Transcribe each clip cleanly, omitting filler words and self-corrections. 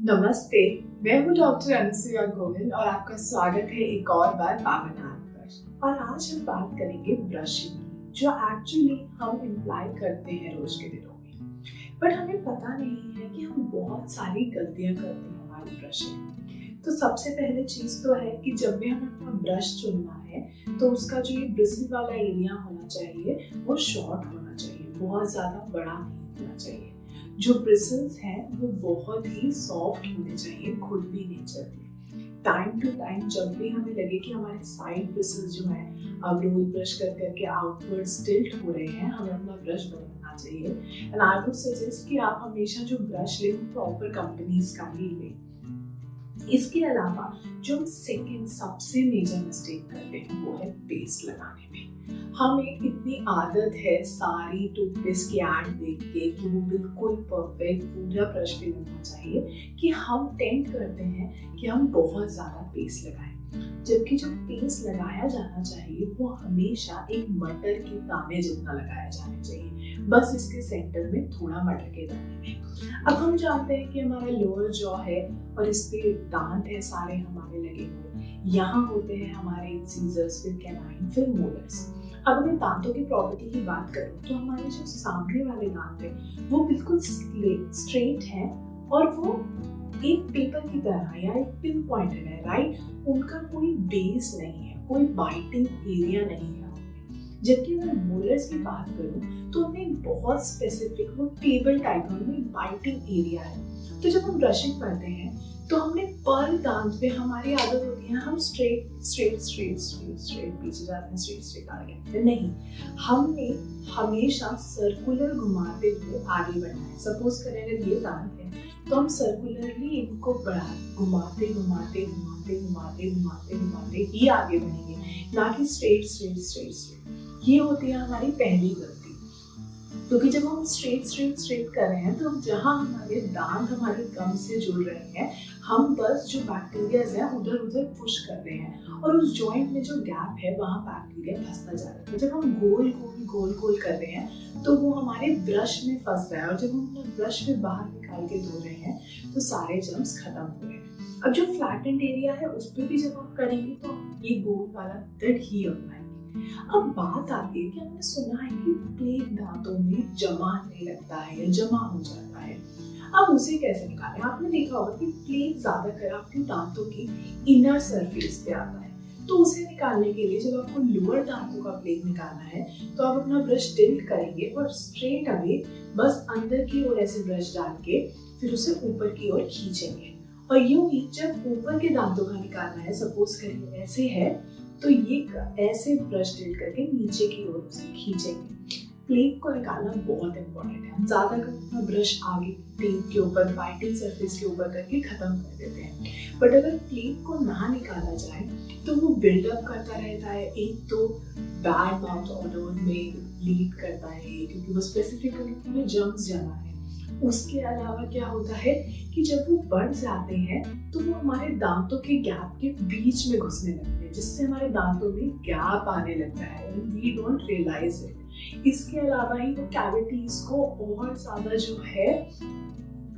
नमस्ते, मैं हूँ डॉक्टर अनुसुया गोविल और आपका स्वागत है एक और बार पावन आर्ट पर। और आज हम बात करेंगे ब्रशिंग की, जो एक्चुअली हम इम्प्लाई करते हैं रोज के दिनों में, बट हमें पता नहीं है कि हम बहुत सारी गलतियाँ करते हैं हमारी ब्रशिंग। तो सबसे पहले चीज तो है कि जब भी हमें अपना ब्रश चुनना है तो उसका जो ये ब्रिसल वाला एरिया होना चाहिए वो शॉर्ट होना चाहिए, बहुत ज्यादा बड़ा नहीं होना चाहिए। जो ब्रिसल्स हैं वो बहुत ही सॉफ्ट होने चाहिए खुद भी नेचर में। टाइम टू टाइम जब भी हमें लगे कि हमारे साइड ब्रिसल्स जो हैं अब रोज ब्रश कर करके आउटवर्ड टिल्ट हो रहे हैं, हमें अपना ब्रश बदलना चाहिए। एंड आई वुड सजेस्ट कि आप हमेशा जो ब्रश लें प्रॉपर कंपनीज का ही लें। इसके अलावा जो हम सेकेंड सबसे मेजर मिस्टेक करते हैं वो है पेस्ट लगाने में। हमें इतनी आदत है सारी टूथपेस्ट की ऐड देख के कि वो बिल्कुल परफेक्ट पूरा ब्रश पे लगना चाहिए कि हम टेंट करते हैं कि हम बहुत ज्यादा पेस्ट लगाएं, जबकि जो पेस्ट लगाया जाना चाहिए वो हमेशा एक मटर के दाने जितना लगाया जाना चाहिए, बस इसके सेंटर में थोड़ा मटर के दाने में। अब हम जानते हैं कि हमारा लोअर जॉ है और इस पे दांत है सारे हमारे लगे हुए, यहाँ होते हैं हमारे इंसीजर्स, फिर कैनाइन, फिर मोलर्स। अब अगर दांतों की प्रॉपर्टी की बात करूं तो हमारे जो सामने वाले दांत हैं वो बिल्कुल स्ट्रेट हैं और वो एक पेपर की तरह या एक पिन पॉइंटेड है, राइट। उनका कोई बेस नहीं है, कोई बाइटिंग एरिया नहीं है। जबकि अगर मोलर्स की बात करूं तो उनमें बहुत स्पेसिफिक वो टेबल टाइप में बाइटिंग एरिया है। तो जब हम ब्रशिंग करते हैं तो हमने पर दांत पे हमारी आदत होती है हम straight straight straight straight straight पीछे जाते हैं, स्ट्रेट स्ट्रेट आगे नहीं, हमने हमेशा सर्कुलर घुमाते हुए आगे बढ़ना है। सपोज करें अगर ये दांत है तो हम सर्कुलरली इनको बढ़ा घुमाते घुमाते घुमाते घुमाते घुमाते घुमाते ही आगे बढ़ेंगे, ना कि स्ट्रेट स्ट्रेट स्ट्रेट स्ट्रेट। ये होती है हमारी पहली गलती, क्योंकि जब हम स्ट्रेट स्ट्रेट स्ट्रेट कर रहे हैं तो जहाँ हमारे दांत हमारे गम से जुड़ रहे हैं, हम बस जो बैक्टीरियाज है उधर उधर पुश कर रहे हैं और उस जॉइंट में जो गैप है वहाँ बैक्टीरिया फंसता जा रहा है। जब हम गोल गोल गोल गोल कर रहे हैं तो वो हमारे ब्रश में फंस रहा है और जब हम अपना ब्रश में बाहर निकाल के धो रहे हैं तो सारे जर्म्स खत्म हो रहे हैं। अब जो फ्लैटेंड एरिया है उस पर भी जब आप करेंगे तो ये गोल वाला मेथड ही अपनाएंगे। अब बात आती है कि हमने सुना है कि प्लेक दांतों में जमा नहीं लगता है या जमा हो जाता है। अब उसे कैसे निकालें? आपने देखा होगा कि प्लेक ज्यादातर आपके दांतों की इनर सरफेस पे आता है, तो उसे निकालने के लिए जब आपको लोअर दांतों का प्लेक निकालना है तो आप अपना ब्रश टिल्ट करेंगे और स्ट्रेट अवे बस अंदर की ओर ऐसे ब्रश डाल के फिर उसे ऊपर की ओर खींचेंगे। और यूं ही जब ऊपर के दांतों का निकालना है, सपोज करिए ऐसे है, तो ये ऐसे ब्रश टिल्ट करके नीचे की ओर उसे खींचेंगे। प्लेक को निकालना बहुत इंपॉर्टेंट है। हम ज्यादा अपना ब्रश आगे टीथ के ऊपर बाइटिंग सरफेस के ऊपर करके खत्म कर देते हैं, बट अगर प्लेक को ना निकाला जाए तो वो बिल्डअप करता रहता है। एक तो बैड माउथ ऑर्डर में लीड करता है क्योंकि वो स्पेसिफिकली पूरे जर्म्स जमा है। उसके अलावा क्या होता है कि जब वो बढ़ जाते हैं तो वो हमारे दांतों के गैप के बीच में घुसने लगते हैं, जिससे हमारे दांतों में गैप आने लगता है, वी डोंट रियलाइज इट। इसके अलावा ही वो कैविटीज को और ज्यादा जो है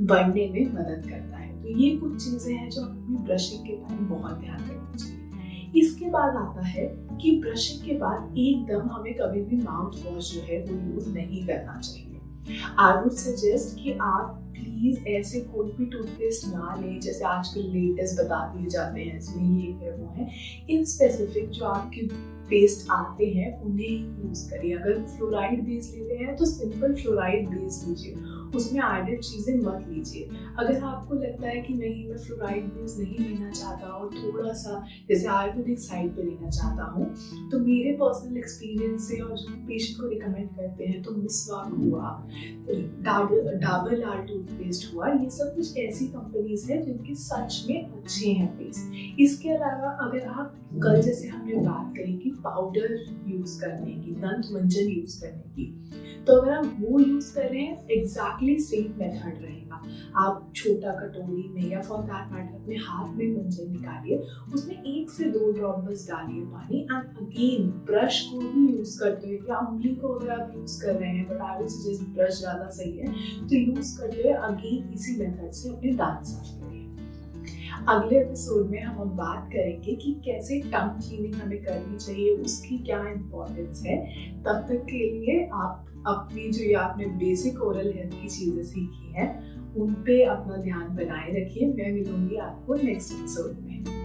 बढ़ने में मदद करता है। तो ये कुछ चीजें हैं जो अपनी ब्रशिंग के टाइम बहुत ध्यान रखना चाहिए। इसके बाद आता है कि ब्रशिंग के बाद एकदम हमें कभी भी माउथ वॉश जो है वो यूज नहीं करना चाहिए। आई वुड सजेस्ट कि आप प्लीज ऐसे कोई भी टूथपेस्ट ना लें जैसे आजकल लेटेस्ट बता दिए जाते हैं इसमें ये है वो है। इन स्पेसिफिक जो आपके पेस्ट आते हैं उन्हें यूज करिए। अगर फ्लोराइड बेस लेते हैं तो सिंपल फ्लोराइड बेस लीजिए, उसमें एडेड चीजें मत लीजिए। अगर आपको लगता है कि नहीं मैं फ्लोराइड बेस नहीं लेना चाहता और थोड़ा सा जैसे आयुर्वेदिक साइड पे लेना चाहता हूँ, तो मेरे पर्सनल एक्सपीरियंस से और जो पेशेंट को रिकमेंड करते हैं तो मिसवाक हुआ, डाबर लाल टूथपेस्ट हुआ, ये सब कुछ ऐसी कंपनीज है जिनके सच में अच्छे हैं पेस्ट। इसके अलावा अगर आप कल जैसे हमने बात करी कि पाउडर यूज करने की, दंत मंजन यूज करने की, तो अगर आप वो यूज कर रहे हैं एग्जैक्टली सेम मेथड रहेगा। आप छोटा कटोरी में या फॉर दैट मैटर अपने हाथ में मंजन निकालिए, उसमें 1 से 2 ड्रॉप बस डालिए पानी एंड अगेन ब्रश को ही यूज करते हुए या उंगली को अगर आप यूज कर रहे हैं, but I would suggest brush ज्यादा सही है, तो यूज करते हुए अगेन इसी मेथड से अपने दांत साफ करिए। अगले एपिसोड में हम अब बात करेंगे कि कैसे टंग क्लीनिंग हमें करनी चाहिए, उसकी क्या इम्पोर्टेंस है। तब तक के लिए आप अपनी जो ये आपने बेसिक ओरल हेल्थ की चीजें सीखी हैं उन पे अपना ध्यान बनाए रखिए। मैं मिलूंगी आपको नेक्स्ट एपिसोड में।